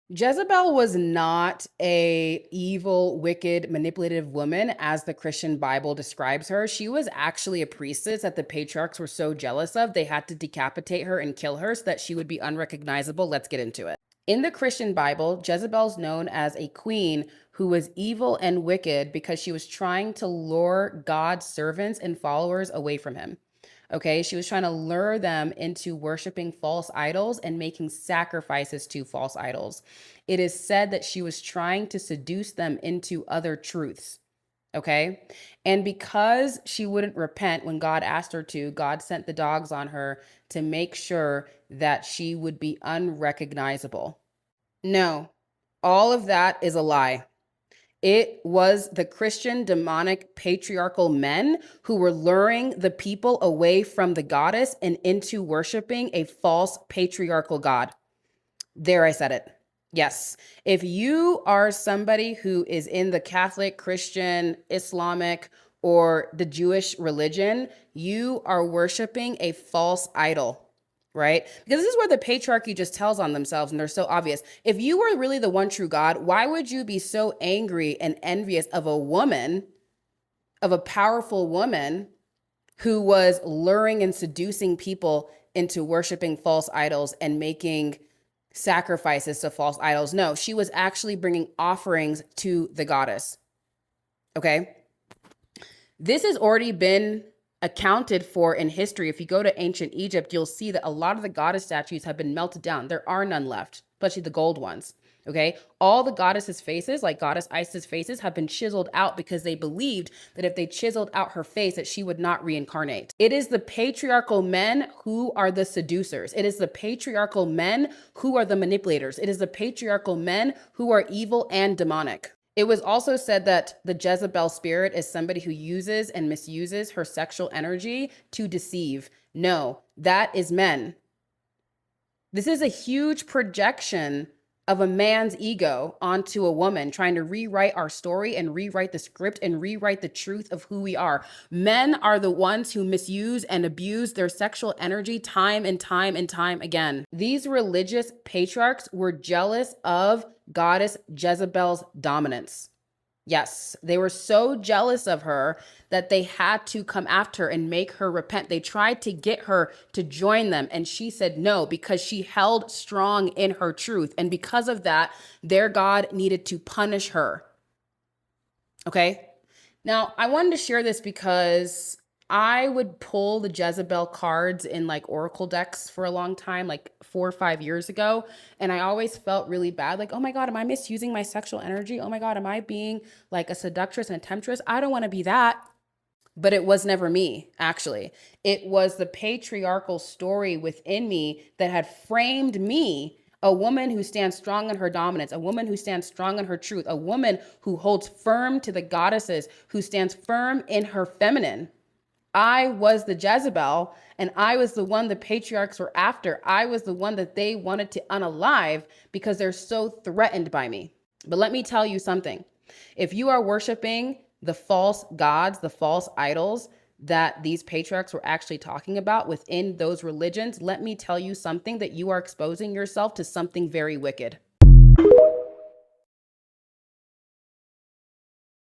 Jezebel was not a evil, wicked, manipulative woman as the Christian Bible describes her. She was actually a priestess that the patriarchs were so jealous of, they had to decapitate her and kill her so that she would be unrecognizable. Let's get into it. In the Christian Bible, Jezebel's known as a queen who was evil and wicked because she was trying to lure God's servants and followers away from him. Okay, she was trying to lure them into worshiping false idols and making sacrifices to false idols. It is said that she was trying to seduce them into other truths. Okay, and because she wouldn't repent when God asked her to, God sent the dogs on her to make sure that she would be unrecognizable. No, all of that is a lie. It was the Christian demonic patriarchal men who were luring the people away from the goddess and into worshiping a false patriarchal god. There, I said it. Yes. If you are somebody who is in the Catholic, Christian, Islamic, or the Jewish religion, you are worshiping a false idol. Right? Because this is where the patriarchy just tells on themselves and they're so obvious. If you were really the one true God, why would you be so angry and envious of a woman, of a powerful woman who was luring and seducing people into worshiping false idols and making sacrifices to false idols? No, she was actually bringing offerings to the goddess. Okay? This has already been accounted for in history. If you go to ancient Egypt, you'll see that a lot of the goddess statues have been melted down. There are none left, especially the gold ones. Okay. All the goddesses' faces, like goddess Isis' faces, have been chiseled out because they believed that if they chiseled out her face, that she would not reincarnate. It is the patriarchal men who are the seducers. It is the patriarchal men who are the manipulators. It is the patriarchal men who are evil and demonic. It was also said that the Jezebel spirit is somebody who uses and misuses her sexual energy to deceive. No, that is men. This is a huge projection of a man's ego onto a woman, trying to rewrite our story and rewrite the script and rewrite the truth of who we are. Men are the ones who misuse and abuse their sexual energy time and time and time again. These religious patriarchs were jealous of goddess Jezebel's dominance. Yes, they were so jealous of her that they had to come after her and make her repent. They tried to get her to join them, and she said no because she held strong in her truth. And because of that, their God needed to punish her. Okay? Now, I wanted to share this because I would pull the Jezebel cards in like Oracle decks for a long time, like 4 or 5 years ago. And I always felt really bad. Like, oh my God, am I misusing my sexual energy? Oh my God, am I being like a seductress and a temptress? I don't want to be that. But it was never me, actually. It was the patriarchal story within me that had framed me, a woman who stands strong in her dominance, a woman who stands strong in her truth, a woman who holds firm to the goddesses, who stands firm in her feminine. I was the Jezebel, and I was the one the patriarchs were after. I was the one that they wanted to unalive because they're so threatened by me. But let me tell you something. If you are worshiping the false gods, the false idols that these patriarchs were actually talking about within those religions, let me tell you something, that you are exposing yourself to something very wicked.